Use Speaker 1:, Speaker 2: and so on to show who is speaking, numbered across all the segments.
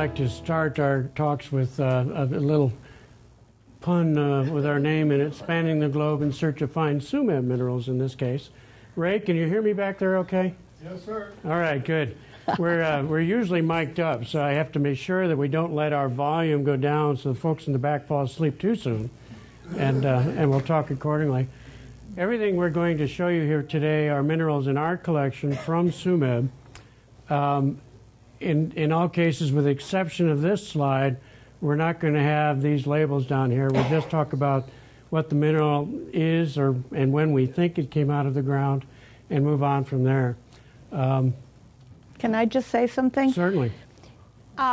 Speaker 1: like to start our talks with a little pun with our name in it, spanning the globe in search of fine Tsumeb minerals in this case. Ray, can you hear me back there okay?
Speaker 2: Yes, sir.
Speaker 1: All right, good. We're usually mic'd up, so I have to make sure that we don't let our volume go down so the folks in the back fall asleep too soon, and we'll talk accordingly. Everything we're going to show you here today are minerals in our collection from Tsumeb. In all cases, with the exception of this slide, we're not going to have these labels down here. We'll just talk about what the mineral is and when we think it came out of the ground and move on from there.
Speaker 3: Can I just say something?
Speaker 1: Certainly.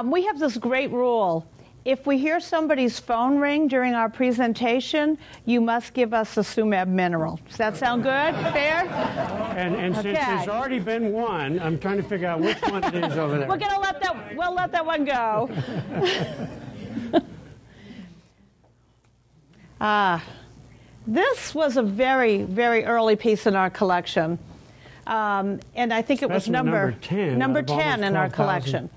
Speaker 3: We have this great rule. If we hear somebody's phone ring during our presentation, you must give us a Tsumeb mineral. Does that sound good? Fair?
Speaker 1: And
Speaker 3: okay.
Speaker 1: Since there's already been one, I'm trying to figure out which one it is over there.
Speaker 3: We'll let that one go. This was a very, very early piece in our collection. And I think it was number 10 in our collection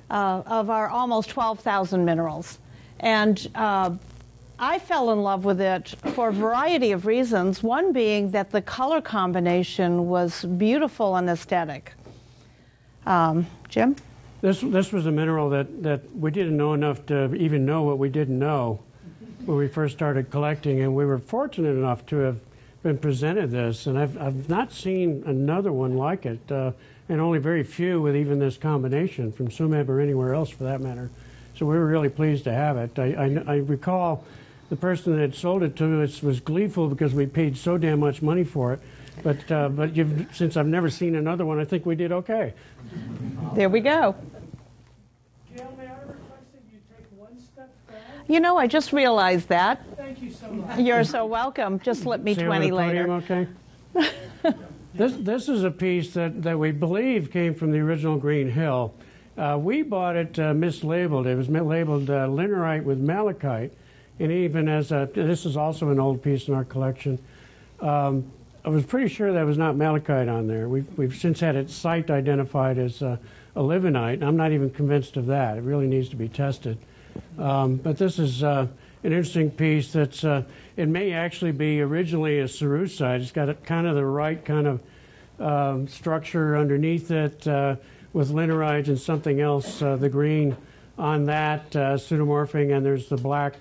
Speaker 3: of our almost 12,000 minerals. And I fell in love with it for a variety of reasons, one being that the color combination was beautiful and aesthetic. Jim?
Speaker 1: This was a mineral that we didn't know enough to even know what we didn't know when we first started collecting, and we were fortunate enough to have been presented this, and I've not seen another one like it, and only very few with even this combination from Tsumeb or anywhere else for that matter. So we were really pleased to have it. I recall the person that had sold it to us was gleeful because we paid so damn much money for it. But since I've never seen another one, I think we did okay.
Speaker 3: There we go.
Speaker 2: Gail, may I request that you take one step back?
Speaker 3: You know, I just realized that.
Speaker 2: Thank you so much.
Speaker 3: You're so welcome. Just slip me 20 later.
Speaker 1: Okay. This is a piece that we believe came from the original Green Hill. We bought it mislabeled. It was labeled linerite with malachite, and even this is also an old piece in our collection. I was pretty sure that was not malachite on there. We've since had its site identified as a livenite, and I'm not even convinced of that. It really needs to be tested. But this is an interesting piece that's, it may actually be originally a cerussite. It's got kind of the right kind of structure underneath it with linerites and something else, the green on that, pseudomorphing, and there's the black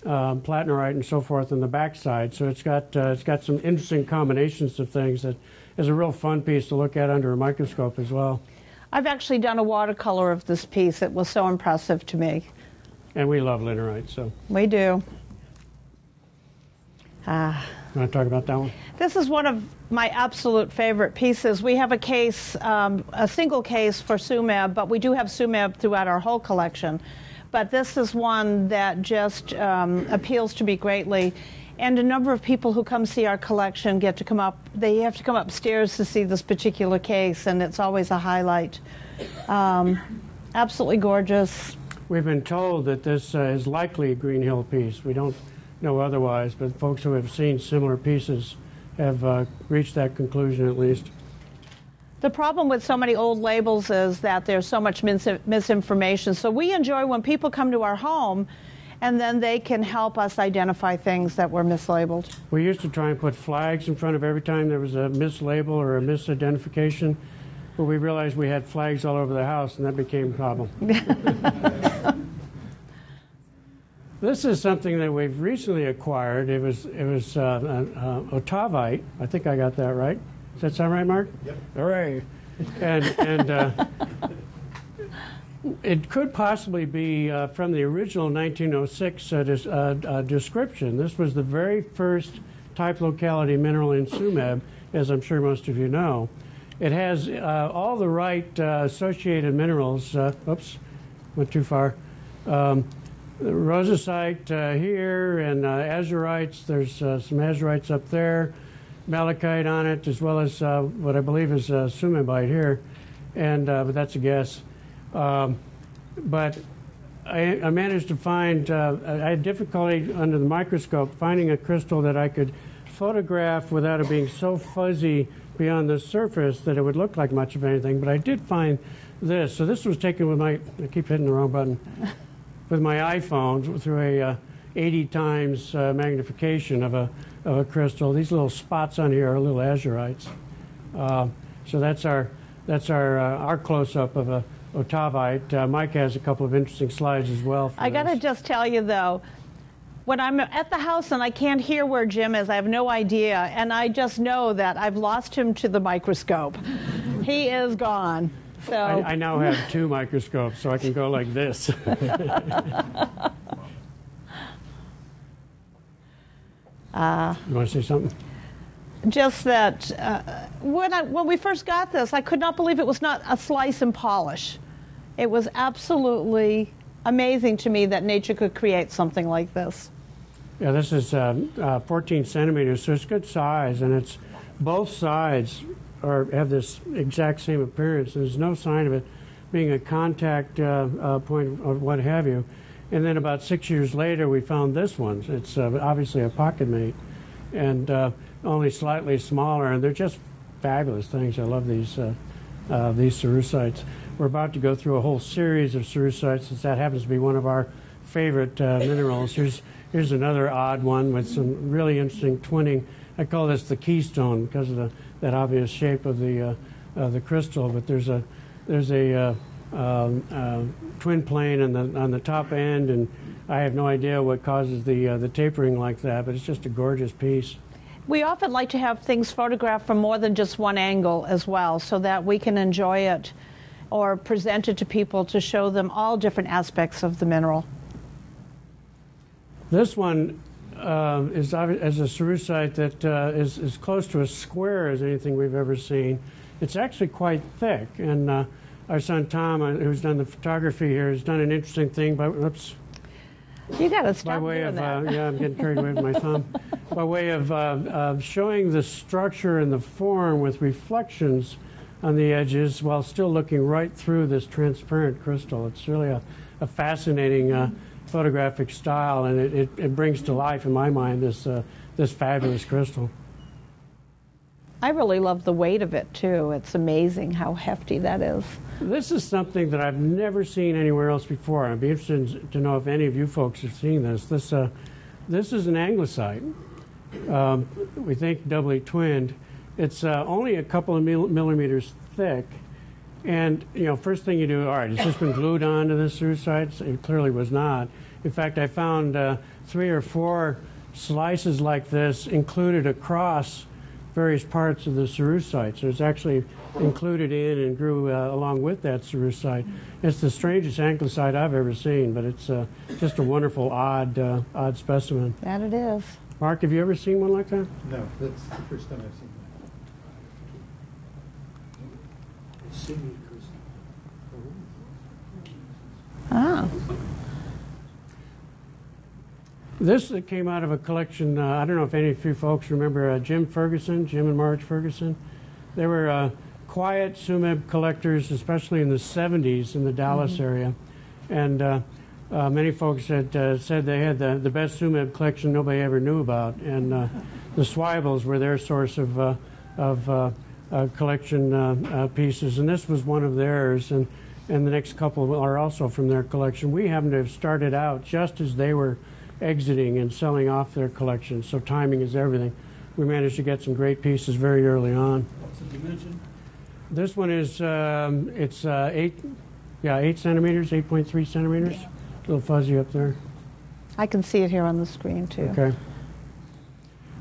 Speaker 1: platinumite and so forth on the backside. So it's got some interesting combinations of things that is a real fun piece to look at under a microscope as well.
Speaker 3: I've actually done a watercolor of this piece. It was so impressive to me.
Speaker 1: And we love linerite, so.
Speaker 3: We do.
Speaker 1: You want to talk about that one?
Speaker 3: This is one of my absolute favorite pieces. We have a case, a single case for Tsumeb, but we do have Tsumeb throughout our whole collection. But this is one that just appeals to me greatly. And a number of people who come see our collection get to come up. They have to come upstairs to see this particular case, and it's always a highlight. Absolutely gorgeous.
Speaker 1: We've been told that this is likely a Green Hill piece. We don't know otherwise, but folks who have seen similar pieces have reached that conclusion at least.
Speaker 3: The problem with so many old labels is that there's so much misinformation. So we enjoy when people come to our home and then they can help us identify things that were mislabeled.
Speaker 1: We used to try and put flags in front of every time there was a mislabel or a misidentification, but we realized we had flags all over the house, and that became a problem. This is something that we've recently acquired. It was otavite. I think I got that right. Does that sound right, Mark?
Speaker 2: Yep.
Speaker 1: Hooray. And it could possibly be from the original 1906 description. This was the very first type locality mineral in Tsumeb, as I'm sure most of you know. It has all the right associated minerals. Oops, went too far. Rosacite here, and azurites. There's some azurites up there. Malachite on it, as well as what I believe is Tsumebite here, and but that's a guess. But I managed to find, I had difficulty under the microscope finding a crystal that I could photograph without it being so fuzzy beyond the surface that it would look like much of anything, but I did find this. So this was taken with my, I keep hitting the wrong button, with my iPhone through a 80 times magnification of a crystal. These little spots on here are little azurites. So that's our close-up of a otavite. Mike has a couple of interesting slides as well.
Speaker 3: I got to just tell you, though, when I'm at the house and I can't hear where Jim is, I have no idea, and I just know that I've lost him to the microscope. He is gone. So
Speaker 1: I now have 2 microscopes, so I can go like this. You want to say something?
Speaker 3: Just that when we first got this, I could not believe it was not a slice and polish. It was absolutely amazing to me that nature could create something like this.
Speaker 1: Yeah, this is 14 centimeters, so it's good size, and it's both sides have this exact same appearance. There's no sign of it being a contact point or what have you. And then about 6 years later, we found this one. It's obviously a pocket mate, and only slightly smaller, and they're just fabulous things. I love these cerusites. We're about to go through a whole series of cerusites, since that happens to be one of our favorite minerals. Here's another odd one with some really interesting twinning. I call this the Keystone because of that obvious shape of the crystal. But there's a twin plane on the top end, and I have no idea what causes the tapering like that. But it's just a gorgeous piece.
Speaker 3: We often like to have things photographed from more than just one angle as well, so that we can enjoy it or present it to people to show them all different aspects of the mineral.
Speaker 1: This one is a cerussite that is as close to a square as anything we've ever seen. It's actually quite thick, and our son Tom, who's done the photography here, has done an interesting thing. Oops.
Speaker 3: You got to stop
Speaker 1: by way
Speaker 3: doing
Speaker 1: of
Speaker 3: that.
Speaker 1: yeah, I'm getting carried away with my thumb. By way of showing the structure and the form with reflections on the edges while still looking right through this transparent crystal. It's really a fascinating photographic style, and it brings to life, in my mind, this fabulous crystal.
Speaker 3: I really love the weight of it, too. It's amazing how hefty that is.
Speaker 1: This is something that I've never seen anywhere else before. I'd be interested to know if any of you folks have seen this. This is an anglicite. We think doubly twinned. It's only a couple of millimeters thick. And, first thing you do, all right, it's just been glued onto this cerussite? It clearly was not. In fact, I found 3 or 4 slices like this included across various parts of the cerussite. So it's actually included in and grew along with that cerussite. It's the strangest anglicite I've ever seen, but it's just a wonderful, odd specimen.
Speaker 3: That it is.
Speaker 1: Mark, have you ever seen one like that?
Speaker 4: No, that's the first time I've seen that.
Speaker 3: Oh.
Speaker 1: This came out of a collection, I don't know if any of you folks remember Jim and Marge Ferguson. They were quiet Tsumeb collectors, especially in the 70s in the Dallas area. And many folks had said they had the best Tsumeb collection nobody ever knew about. And the Swibels were their source of collection pieces. And this was one of theirs. And the next couple are also from their collection. We happen to have started out just as they were exiting and selling off their collection, so timing is everything. We managed to get some great pieces very early on.
Speaker 2: What's the dimension?
Speaker 1: This one is 8 centimeters, 8.3 centimeters. A little fuzzy up there.
Speaker 3: I can see it here on the screen, too.
Speaker 1: Okay.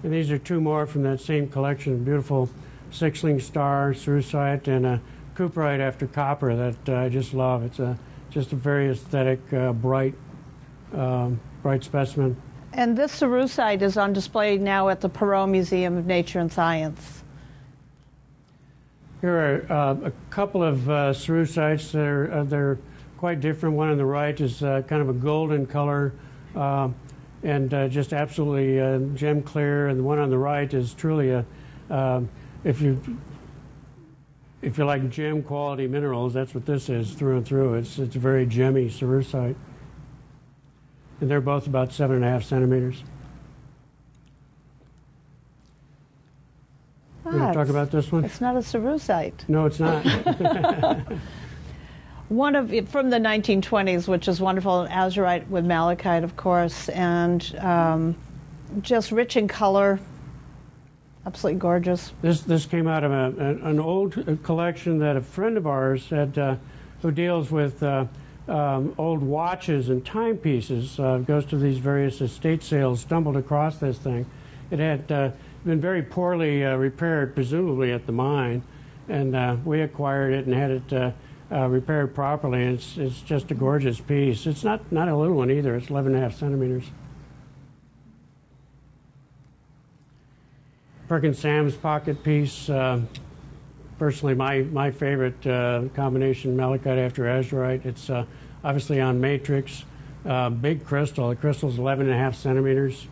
Speaker 1: And these are 2 more from that same collection. Beautiful sixling star cerussite and a cooperite after copper that I just love. It's just a very aesthetic, bright specimen.
Speaker 3: And this cerussite is on display now at the Perot Museum of Nature and Science.
Speaker 1: Here are a couple of cerussites. They're quite different. One on the right is kind of a golden color and just absolutely gem clear, and the one on the right is truly if you like gem quality minerals, that's what this is through and through. It's a very gemmy cerussite. And they're both about 7.5 centimeters. You want to talk about this one?
Speaker 3: It's not a cerussite.
Speaker 1: No, it's not.
Speaker 3: From the 1920s, which is wonderful, azurite with malachite, of course, and just rich in color, absolutely gorgeous.
Speaker 1: This came out of an old collection that a friend of ours had, who deals with old watches and timepieces, goes to these various estate sales, stumbled across this thing. It had been very poorly repaired, presumably at the mine, and we acquired it and had it repaired properly. And it's just a gorgeous piece. It's not a little one either. It's 11.5 centimeters. Perkins Sam's pocket piece. Personally, my favorite combination, malachite after azurite. It's obviously on matrix, big crystal. The crystal's 11.5 centimeters.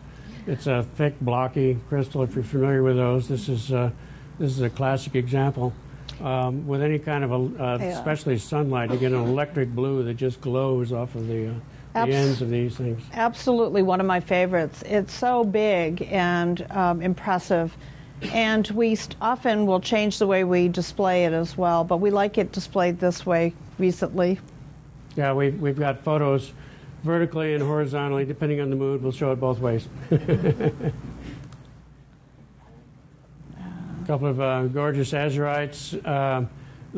Speaker 1: It's a thick, blocky crystal. If you're familiar with those, this is a classic example. With any kind of, especially sunlight, you get an electric blue that just glows off of the ends of these things.
Speaker 3: Absolutely one of my favorites. It's so big and impressive. And we often will change the way we display it as well, but we like it displayed this way recently. Yeah,
Speaker 1: we've got photos vertically and horizontally, depending on the mood. We'll show it both ways. A couple of gorgeous azurites. The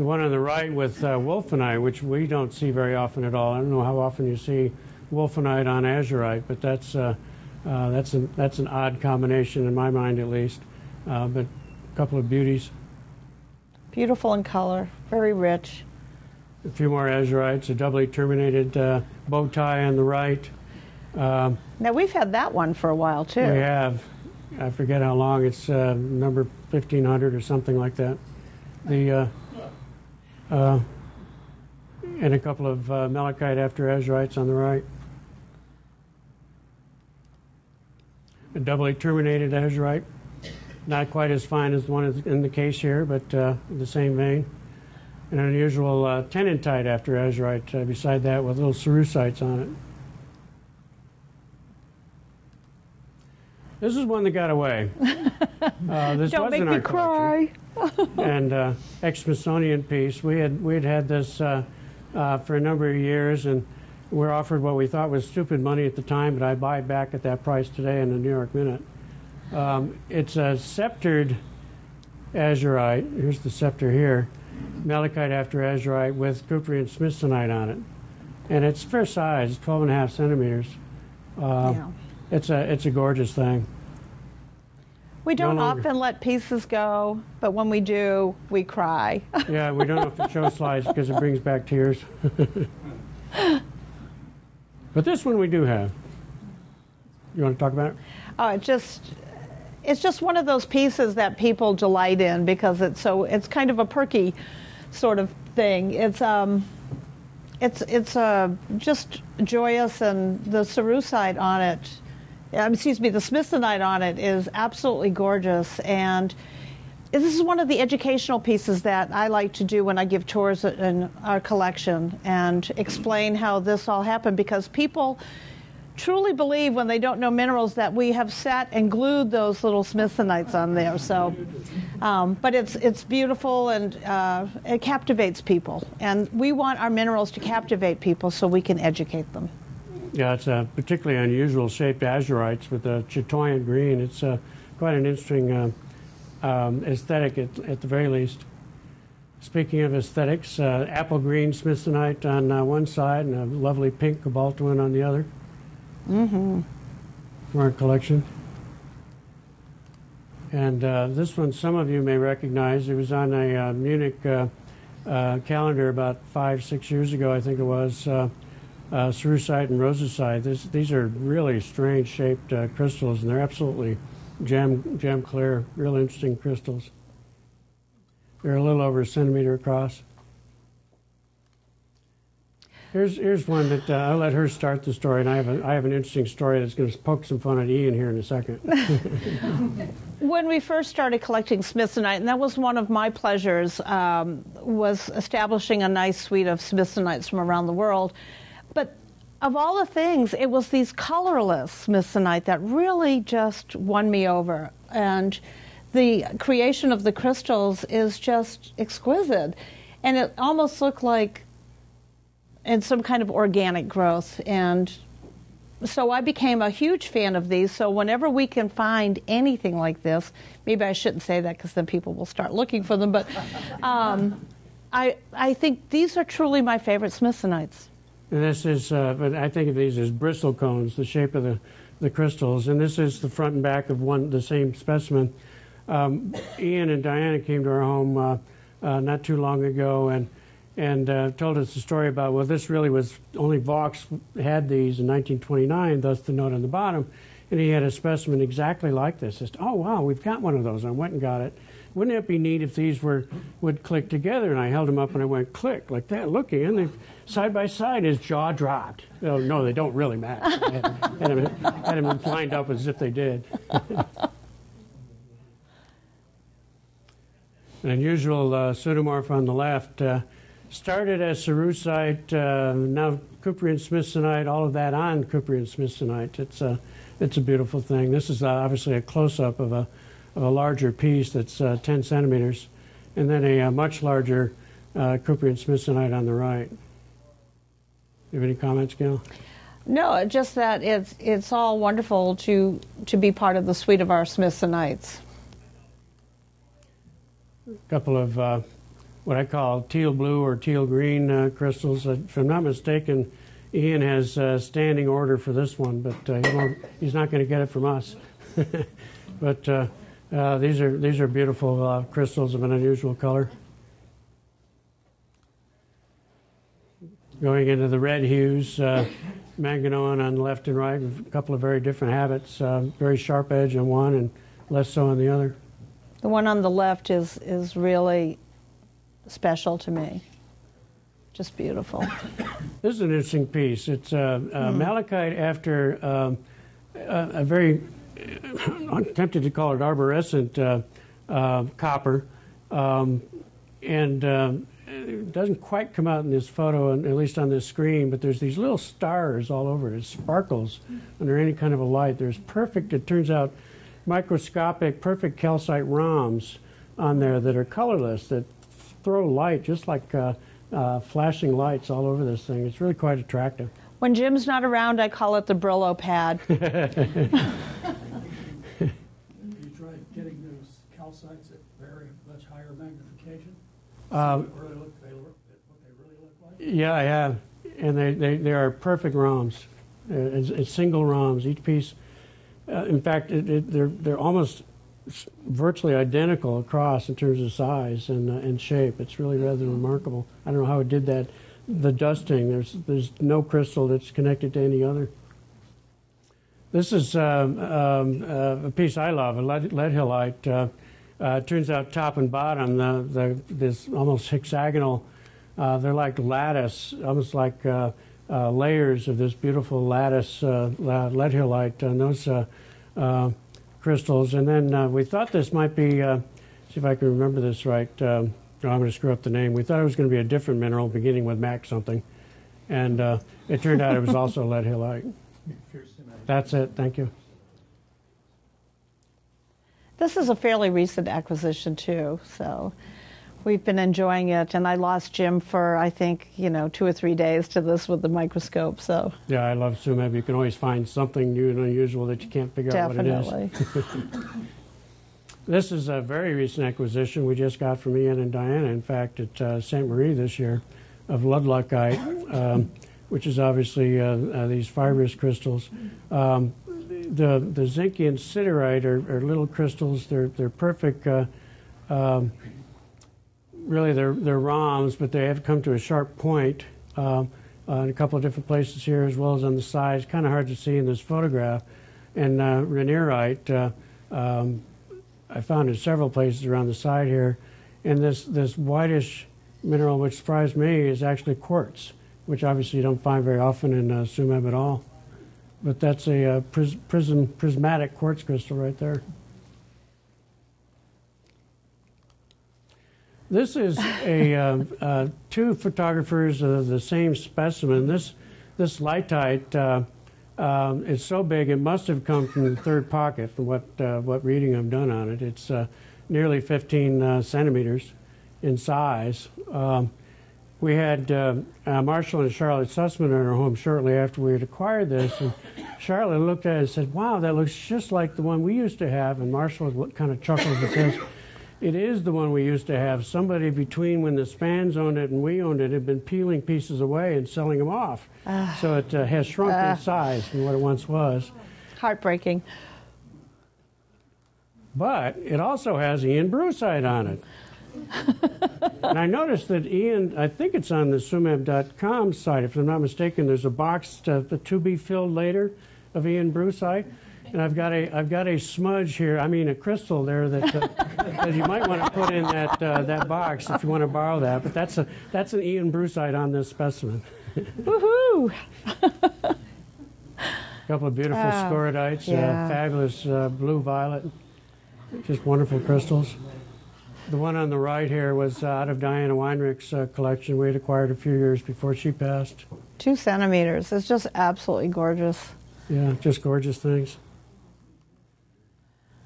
Speaker 1: one on the right with wolfenite, which we don't see very often at all. I don't know how often you see wolfenite on azurite, but that's an odd combination in my mind, at least. But a couple of beauties.
Speaker 3: Beautiful in color, very rich.
Speaker 1: A few more azurites, a doubly terminated bow tie on the right.
Speaker 3: Now, we've had that one for a while, too.
Speaker 1: We have. I forget how long. It's number 1500 or something like that. And a couple of malachite after azurites on the right. A doubly terminated azurite. Not quite as fine as the one in the case here, but the same vein. An unusual tenantite after azurite beside that with little cerussites on it. This is one that got away. This
Speaker 3: Don't
Speaker 1: was
Speaker 3: make
Speaker 1: in
Speaker 3: me
Speaker 1: our
Speaker 3: cry.
Speaker 1: And ex-Smithsonian piece. We'd had this for a number of years, and we're offered what we thought was stupid money at the time, but I buy it back at that price today in the New York Minute. It's a sceptered azurite. Here's the scepter here. Malachite after azurite with Cooprian smithsonite on it. And it's fair size, 12.5 centimeters.
Speaker 3: Yeah.
Speaker 1: It's a gorgeous thing.
Speaker 3: We don't often let pieces go, but when we do, we cry.
Speaker 1: Yeah, we don't have to show slides because it brings back tears. But this one we do have. You want to talk about it?
Speaker 3: Oh, it's just one of those pieces that people delight in because it's kind of a perky sort of thing. It's just joyous, and the cerussite on it, the smithsonite on it is absolutely gorgeous. And this is one of the educational pieces that I like to do when I give tours in our collection and explain how this all happened, because people truly believe when they don't know minerals that we have sat and glued those little smithsonites on there. So, but it's beautiful, and it captivates people. And we want our minerals to captivate people so we can educate them.
Speaker 1: Yeah, it's a particularly unusual shaped azurites with a chatoyant green. It's quite an interesting aesthetic at the very least. Speaking of aesthetics, apple green smithsonite on one side and a lovely pink cobaltoin on the other. Mm-hmm. For our collection. And this one some of you may recognize. It was on a Munich calendar about 5-6 years ago, I think it was. Cerussite and rosacite. These are really strange shaped crystals, and they're absolutely gem clear, real interesting crystals. They're a little over a centimeter across. Here's one that I'll let her start the story, and I have an interesting story that's going to poke some fun at Ian here in a second.
Speaker 3: When we first started collecting smithsonite, and that was one of my pleasures, was establishing a nice suite of smithsonites from around the world. But of all the things, it was these colorless smithsonite that really just won me over. And the creation of the crystals is just exquisite. And it almost looked like in some kind of organic growth. And so I became a huge fan of these. So whenever we can find anything like this, maybe I shouldn't say that because then people will start looking for them, but I think these are truly my favorite Smithsonites.
Speaker 1: And this is, but I think of these as bristlecones, the shape of the crystals. And this is the front and back of the same specimen. Ian and Diana came to our home not too long ago and told us a story about, well, this really was, only Vaux had these in 1929, thus the note on the bottom. And he had a specimen exactly like this. Said, oh, wow, we've got one of those. I went and got it. Wouldn't it be neat if these would click together? And I held them up and I went, click, like that. Look, Ian, they side by side. His jaw dropped. Oh, no, they don't really match. Had him lined up as if they did. An unusual pseudomorph on the left. Started as cerussite, now Couperin smithsonite, all of that on Couperin smithsonite. It's a beautiful thing. This is obviously a close-up of a larger piece that's 10 centimeters, and then a much larger Couperin smithsonite on the right. You have any comments, Gail?
Speaker 3: No, just that it's all wonderful to be part of the suite of our smithsonites.
Speaker 1: A couple of what I call teal blue or teal green crystals. If I'm not mistaken, Ian has standing order for this one, but he's not going to get it from us. But these are beautiful crystals of an unusual color. Going into the red hues, Manganoan on the left and right, with a couple of very different habits. Very sharp edge on one and less so on the other.
Speaker 3: The one on the left is really special to me. Just beautiful.
Speaker 1: This is an interesting piece. It's malachite after a very, I'm tempted to call it arborescent copper, and it doesn't quite come out in this photo, at least on this screen, but there's these little stars all over it. It sparkles under any kind of a light. There's perfect, it turns out, microscopic, perfect calcite rhombs on there that are colorless, that throw light just like flashing lights all over this thing. It's really quite attractive.
Speaker 3: When Jim's not around, I call it the Brillo pad.
Speaker 2: You tried getting those calcites at very much higher magnification? What they really look like?
Speaker 1: Yeah, I have. And they are perfect ROMs. It's single ROMs. Each piece, in fact, they're almost virtually identical across in terms of size and shape. It's really rather remarkable. I don't know how it did that. The dusting, there's no crystal that's connected to any other. This is a piece I love, a lead halite. Turns out top and bottom, this almost hexagonal, they're like lattice, almost like layers of this beautiful lattice lead halite on those crystals. And then we thought this might be, see if I can remember this right. I'm going to screw up the name. We thought it was going to be a different mineral beginning with Mac something. And it turned out it was also lead halite. That's it. Thank you.
Speaker 3: This is a fairly recent acquisition, too. So we've been enjoying it. And I lost Jim for, I think, 2 or 3 days to this with the microscope. So
Speaker 1: yeah, I love Tsumeb. You can always find something new and unusual that you can't figure out what it is. This is a very recent acquisition we just got from Ian and Diana, in fact, at St. Marie this year, of Ludlockite, which is obviously these fibrous crystals. The zinc and siderite are little crystals. They're perfect. Really, they're ROMs, but they have come to a sharp point in a couple of different places here, as well as on the sides. Kind of hard to see in this photograph. And Rainierite, I found in several places around the side here. And this whitish mineral, which surprised me, is actually quartz, which obviously you don't find very often in Tsumeb at all. But that's a prismatic quartz crystal right there. This is two photographers of the same specimen. This lightite It's so big, it must have come from the third pocket from what reading I've done on it. It's nearly 15 centimeters in size. We had Marshall and Charlotte Sussman in our home shortly after we had acquired this, and Charlotte looked at it and said, "Wow, that looks just like the one we used to have." And Marshall kind of chuckled and says, "It is the one we used to have. Somebody between when the Spanns owned it and we owned it had been peeling pieces away and selling them off. So it has shrunk in size from what it once was."
Speaker 3: Heartbreaking.
Speaker 1: But it also has Ian Brucite on it. And I noticed that Ian, I think it's on the Tsumeb.com site, if I'm not mistaken, there's a box to be filled later of Ian Brucite. And I've got a smudge here, a crystal there that you might want to put in that box if you want to borrow that. But that's an Ian Brucite on this specimen.
Speaker 3: Woohoo!
Speaker 1: A couple of beautiful scoridites, fabulous blue-violet, just wonderful crystals. The one on the right here was out of Diana Weinrich's collection. We had acquired a few years before she passed.
Speaker 3: 2 centimeters. It's just absolutely gorgeous.
Speaker 1: Yeah, just gorgeous things.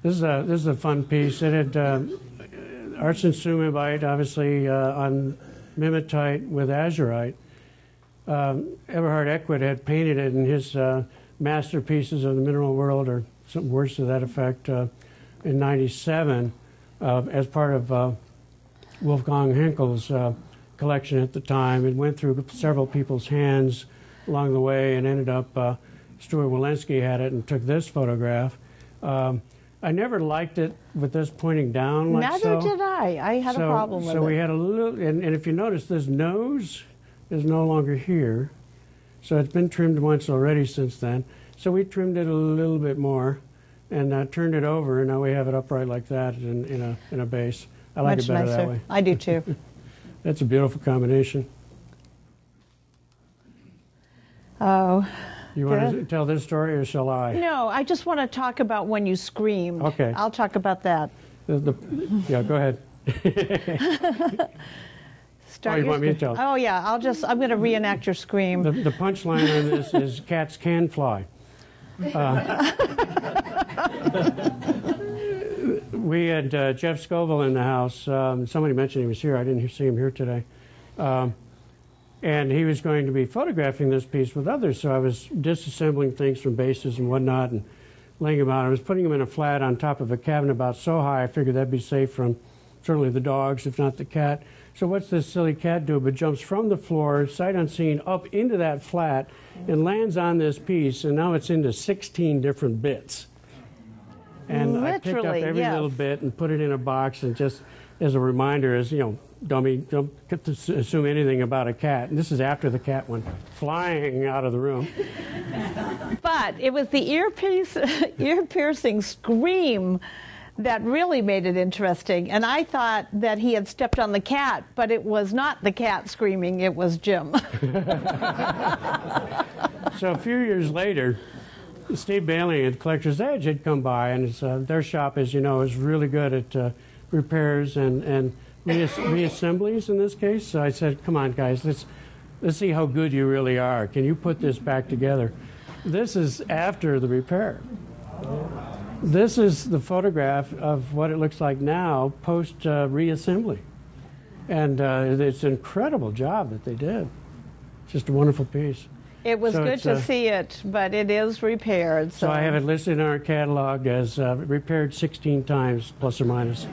Speaker 1: This is a fun piece. It had arts and Tsumebite, obviously on mimetite with azurite. Eberhard Eckwood had painted it in his masterpieces of the mineral world, or some words to that effect, in '97. As part of Wolfgang Henkel's collection at the time. It went through several people's hands along the way and ended up, Stuart Walensky had it and took this photograph. I never liked it with this pointing down like so.
Speaker 3: Neither did I. I had a problem with it.
Speaker 1: So we had a little, and if you notice, this nose is no longer here. So it's been trimmed once already since then. So we trimmed it a little bit more and turned it over, and now we have it upright like that in a base. I like it better that way.
Speaker 3: I do too.
Speaker 1: That's a beautiful combination.
Speaker 3: Oh.
Speaker 1: You want to tell this story, or shall I?
Speaker 3: No, I just want to talk about when you screamed.
Speaker 1: Okay.
Speaker 3: I'll talk about that.
Speaker 1: Yeah, go ahead. You want me to tell?
Speaker 3: Oh, yeah. I'm going to reenact your scream.
Speaker 1: The punchline on this is cats can fly. We had Jeff Scoville in the house. Somebody mentioned he was here. I didn't see him here today. And he was going to be photographing this piece with others, so I was disassembling things from bases and whatnot and laying them out. I was putting them in a flat on top of a cabinet about so high I figured that'd be safe from certainly the dogs, if not the cat. So what's this silly cat do but jumps from the floor, sight unseen, up into that flat and lands on this piece, and now it's into 16 different bits. And I picked up every little bit and put it in a box, and just as a reminder, as dummy, don't get to assume anything about a cat. And this is after the cat went flying out of the room.
Speaker 3: But it was the ear-piercing scream that really made it interesting. And I thought that he had stepped on the cat, but it was not the cat screaming, it was Jim.
Speaker 1: So a few years later, Steve Bailey at Collector's Edge had come by, and their shop, as you know, is really good at repairs and reassemblies in this case. So I said, come on, guys, let's see how good you really are. Can you put this back together? This is after the repair. This is the photograph of what it looks like now post reassembly. And it's an incredible job that they did. Just a wonderful piece.
Speaker 3: It was good to see it, but it is repaired.
Speaker 1: So I have it listed in our catalog as repaired 16 times, plus or minus.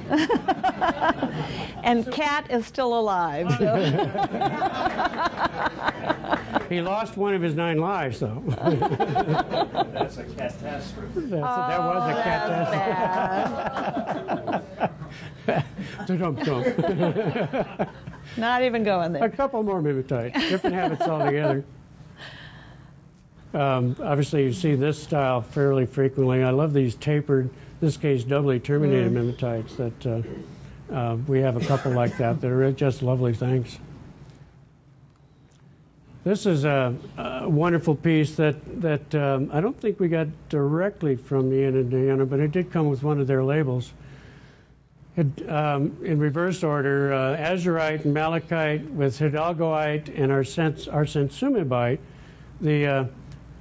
Speaker 3: And Cat is still alive. So.
Speaker 1: He lost one of his 9 lives, though.
Speaker 5: That's a catastrophe.
Speaker 1: That was a catastrophe.
Speaker 3: Not even going there.
Speaker 1: A couple more mimetite. Different habits altogether. Obviously, you see this style fairly frequently. I love these tapered, in this case, doubly terminated mimetites. That we have a couple like that that are just lovely things. This is a wonderful piece that I don't think we got directly from Ian and Diana, but it did come with one of their labels. In reverse order, azurite and malachite with hidalgoite and arsensumebite. The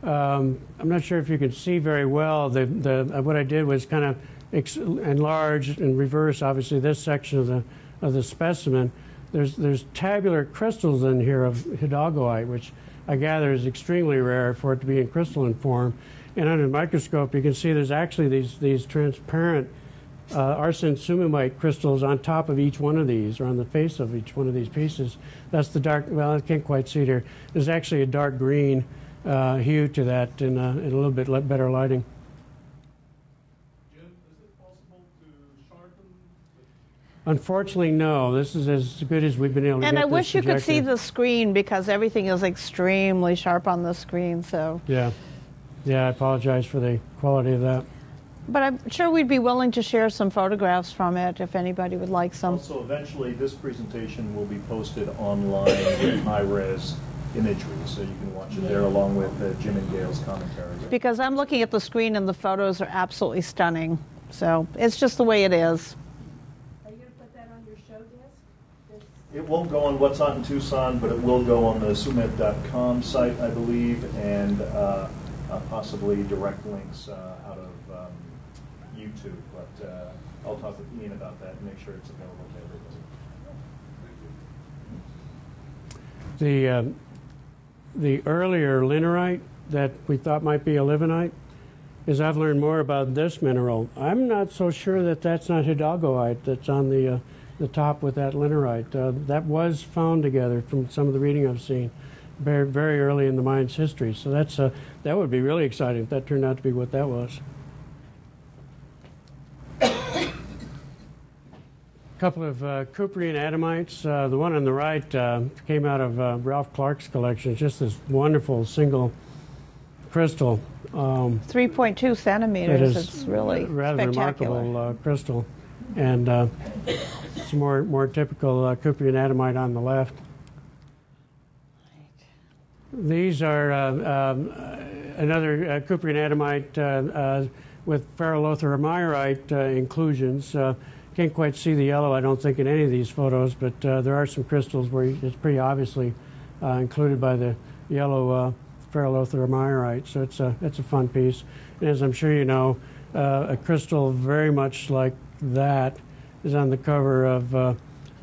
Speaker 1: I'm not sure if you can see very well. What I did was kind of enlarge and reverse, obviously, this section of the specimen. There's tabular crystals in here of hidagoite, which I gather is extremely rare for it to be in crystalline form. And under the microscope, you can see there's actually these transparent arsine tsumebite crystals on top of each one of these, or on the face of each one of these pieces. That's the dark, well, I can't quite see it here. There's actually a dark green hue to that in a little bit better lighting.
Speaker 6: Jim, is it possible to sharpen?
Speaker 1: Unfortunately, no. This is as good as we've been able to get.
Speaker 3: And I
Speaker 1: this
Speaker 3: wish you could see
Speaker 1: projector.
Speaker 3: the screen, because everything is extremely sharp on the screen. So.
Speaker 1: Yeah. Yeah, I apologize for the quality of that.
Speaker 3: But I'm sure we'd be willing to share some photographs from it if anybody would like some.
Speaker 5: Also, eventually, this presentation will be posted online with high-res imagery, so you can watch it there along with Jim and Gail's commentary.
Speaker 3: Because I'm looking at the screen and the photos are absolutely stunning. So it's just the way it is.
Speaker 7: Are you going to put that on your show disc?
Speaker 5: It won't go on What's Hot in Tucson, but it will go on the Tsumeb.com site, I believe, and possibly direct links out of YouTube. But I'll talk with Ian about that and make sure it's available to everybody.
Speaker 1: The earlier linerite that we thought might be a livenite, as I've learned more about this mineral, I'm not so sure that that's not hidagoite that's on the top with that linerite. That was found together from some of the reading I've seen very, very early in the mine's history. So that would be really exciting if that turned out to be what that was. A couple of Cuprian adamites. The one on the right came out of Ralph Clark's collection. It's just this wonderful single crystal.
Speaker 3: 3.2 centimeters. It's really
Speaker 1: rather
Speaker 3: spectacular.
Speaker 1: remarkable crystal, and some more typical Cuprian adamite on the left. These are another Cuprian adamite with ferrolotharamyrite inclusions. Can't quite see the yellow, I don't think, in any of these photos, but there are some crystals where it's pretty obviously included by the yellow ferrolotharamyrite. So it's a fun piece. And as I'm sure you know, a crystal very much like that is on the cover of the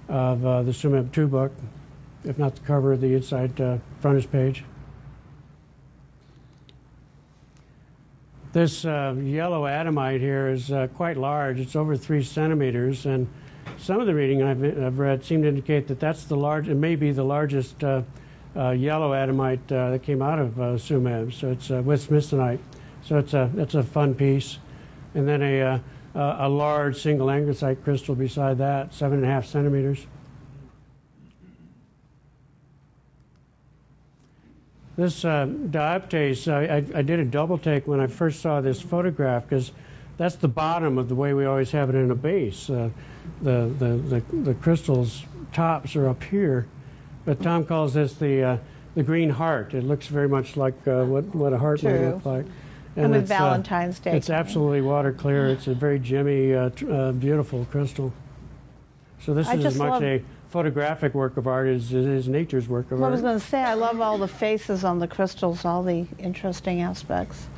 Speaker 1: Tsumeb 2 book, if not the cover of the inside frontage page. This yellow adamite here is quite large. It's over 3 centimeters, and some of the reading I've read seem to indicate that that's it may be the largest yellow adamite that came out of Tsumeb. So it's with smithsonite. So it's a fun piece, and then a large single andesite crystal beside that, 7.5 centimeters. This dioptase, I did a double take when I first saw this photograph, because that's the bottom of the way we always have it in a base. The crystal's tops are up here, but Tom calls this the green heart. It looks very much like what a heart might look like.
Speaker 3: And with Valentine's Day.
Speaker 1: It's absolutely water clear. It's a very gemmy, beautiful crystal. So this is as much a photographic work of art as it is nature's work of art.
Speaker 3: I was going to say, I love all the faces on the crystals, all the interesting aspects.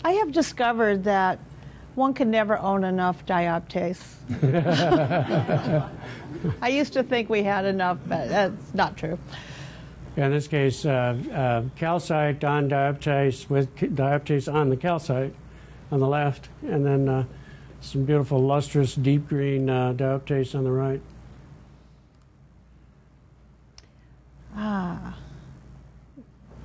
Speaker 3: I have discovered that one can never own enough dioptase. I used to think we had enough, but that's not true.
Speaker 1: In this case, calcite on dioptase with dioptase on the calcite on the left, and then some beautiful lustrous deep green dioptase on the right.
Speaker 3: Ah.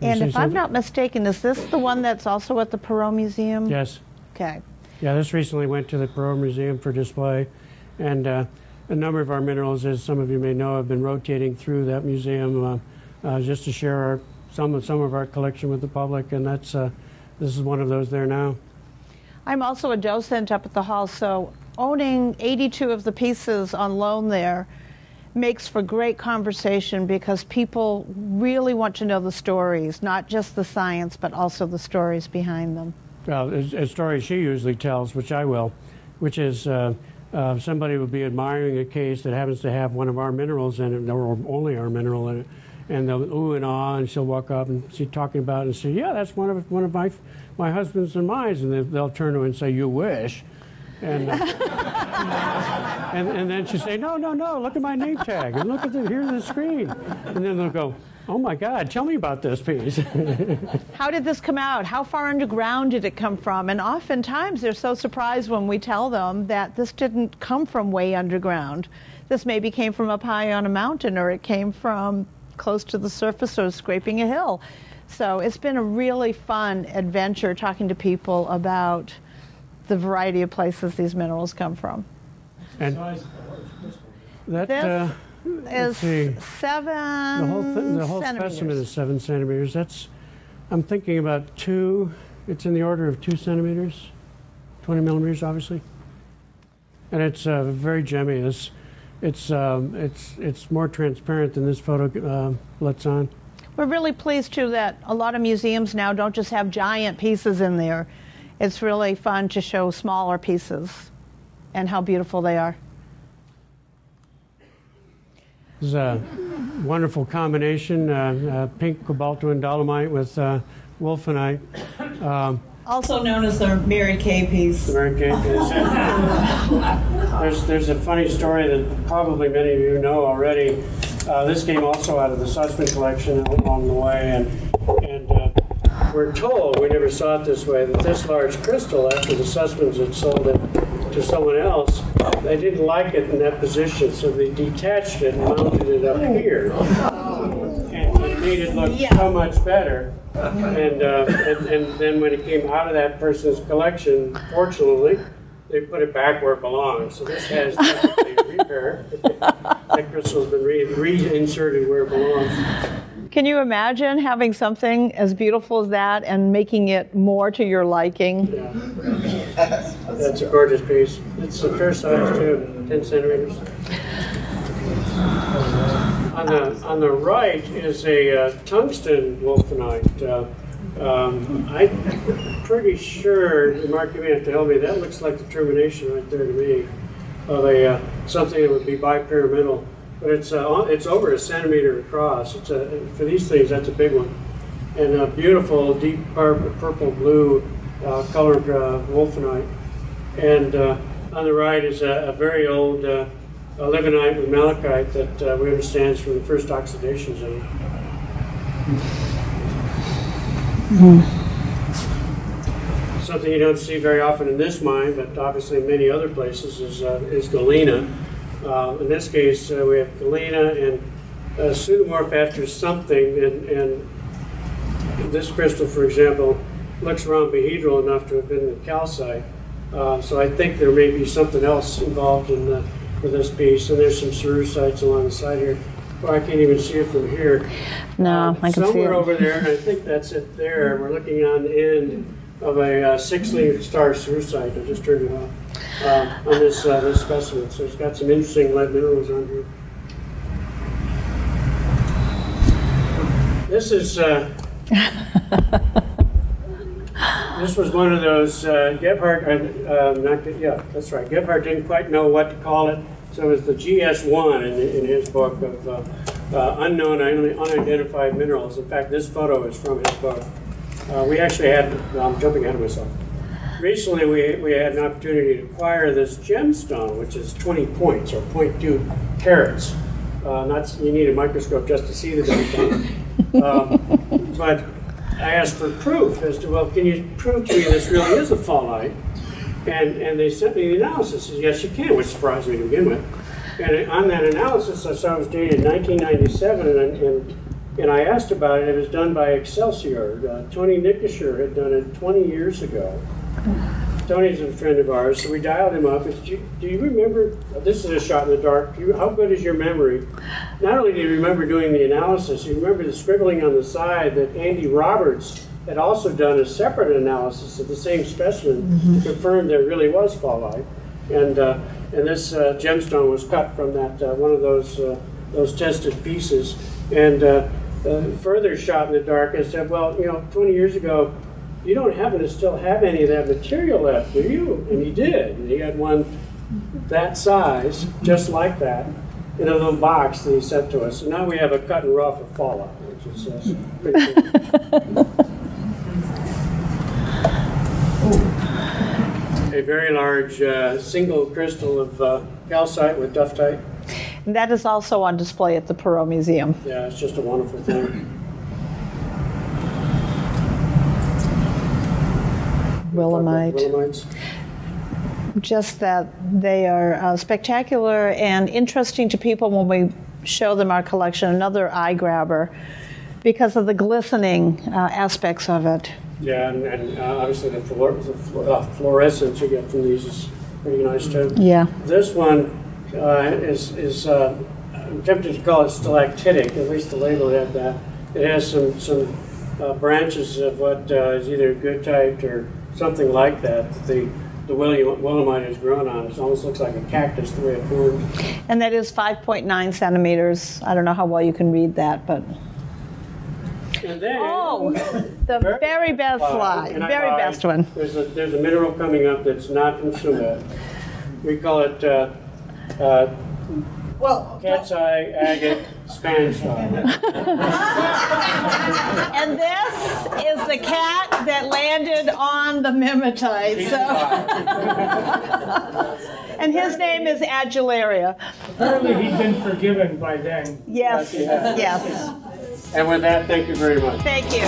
Speaker 3: And if I'm not mistaken, is this the one that's also at the Perot Museum?
Speaker 1: Yes.
Speaker 3: Okay.
Speaker 1: Yeah, this recently went to the Perot Museum for display, and a number of our minerals, as some of you may know, have been rotating through that museum just to share some of our collection with the public, and this is one of those there now.
Speaker 3: I'm also a docent up at the hall, so owning 82 of the pieces on loan there makes for great conversation, because people really want to know the stories, not just the science, but also the stories behind them.
Speaker 1: Well, a story she usually tells, which I will, which is somebody will be admiring a case that happens to have one of our minerals in it, or only our mineral in it, and they'll ooh and ah, and she'll walk up and she's talking about it and say, yeah, that's one of my husband's and mine, and they'll turn to her and say, you wish. And, and then she'll say, no, look at my name tag, and look at here's the screen. And then they'll go, oh my God, tell me about this piece.
Speaker 3: How did this come out? How far underground did it come from? And oftentimes they're so surprised when we tell them that this didn't come from way underground. This maybe came from up high on a mountain, or it came from close to the surface or scraping a hill. So it's been a really fun adventure talking to people about the variety of places these minerals come from.
Speaker 1: And that
Speaker 3: this is 7
Speaker 1: the whole specimen is 7 centimeters. I'm thinking about it's in the order of 2 centimeters, 20 millimeters, obviously. And it's very gemmy. It's more transparent than this photo lets on.
Speaker 3: We're really pleased too that a lot of museums now don't just have giant pieces in there. It's really fun to show smaller pieces and how beautiful they are.
Speaker 1: This is a wonderful combination, pink cobaltoin dolomite with wolfenite.
Speaker 3: Also known as the Mary Kay piece.
Speaker 1: The Mary Kay piece. There's a funny story that probably many of you know already. This came also out of the Sussman collection along the way, and we're told, we never saw it this way, that this large crystal, after the Sussmans had sold it to someone else, they didn't like it in that position, so they detached it and mounted it up here. And it made it look so much better. And then when it came out of that person's collection, fortunately, they put it back where it belongs. So this has definitely repair. That crystal's been reinserted where it belongs.
Speaker 3: Can you imagine having something as beautiful as that and making it more to your liking?
Speaker 1: Yeah. That's a gorgeous piece. It's a fair size too, 10 centimeters. On the right is a tungsten wolfenite. I'm pretty sure, Mark, you may have to help me, that looks like the termination right there to me of something that would be bipyramidal. But it's over a centimeter across. For these things, that's a big one. And a beautiful deep purple blue colored wolfenite. And on the right is a very old livenite with malachite that we understand is from the first oxidation zone. Something you don't see very often in this mine, but obviously in many other places, is Galena. In this case, we have Galena and pseudomorph after something, and this crystal, for example, looks rhombohedral enough to have been the calcite. So I think there may be something else involved with this piece, and there's some cerusites along the side here. Well, I can't even see it from here.
Speaker 3: No, I can see it.
Speaker 1: Somewhere over there, and I think that's it there. We're looking on the end of a 6-leaf star cerussite. I just turned it off. On this specimen. So it's got some interesting lead minerals on here. This is this was one of those Gebhardt. That's right. Gebhardt didn't quite know what to call it, so it was the GS1 in his book of unknown, unidentified minerals. In fact, this photo is from his book. We actually had. I'm jumping ahead of myself. Recently, we had an opportunity to acquire this gemstone, which is 20 points, or 0.2 carats. You need a microscope just to see the damn thing. But I asked for proof as to, well, can you prove to me this really is a fallite? And they sent me the analysis. Said, yes, you can, which surprised me to begin with. And on that analysis, I saw it was dated 1997, and I asked about it. It was done by Excelsior. Tony Nickisher had done it 20 years ago. Tony's a friend of ours, so we dialed him up. Do you remember, this is a shot in the dark, how good is your memory? Not only do you remember doing the analysis, you remember the scribbling on the side that Andy Roberts had also done a separate analysis of the same specimen to confirm there really was fallite. And this gemstone was cut from that one of those tested pieces. And further shot in the dark, I said, well, 20 years ago, you don't happen to still have any of that material left, do you? And he did. And he had one that size, just like that. in a little box that he sent to us. So now we have a cut and rough of fallout, which is pretty cool. A very large single crystal of calcite with duftite.
Speaker 3: And that is also on display at the Perot Museum.
Speaker 1: Yeah, it's just a wonderful thing.
Speaker 3: Willemite. Just that they are spectacular and interesting to people when we show them our collection. Another eye grabber because of the glistening aspects of it.
Speaker 1: Yeah, and obviously the fluorescence you get from these is pretty nice too.
Speaker 3: Yeah.
Speaker 1: This one is I'm tempted to call it stalactitic. At least the label had that. It has some branches of what is either goethite or something like that. The willemite is grown on. It almost looks like a cactus the way it formed.
Speaker 3: And that is 5.9 centimeters. I don't know how well you can read that, but.
Speaker 1: And then,
Speaker 3: the very best slide, very best one.
Speaker 1: There's a mineral coming up that's not from Tsumeb. We call it cat's eye agate Spann style.
Speaker 3: And this is the cat that landed on the mimetite. So. And his name is Adularia.
Speaker 8: Apparently he'd been forgiven by then.
Speaker 3: Yes, yes.
Speaker 1: And with that, thank you very much.
Speaker 3: Thank you.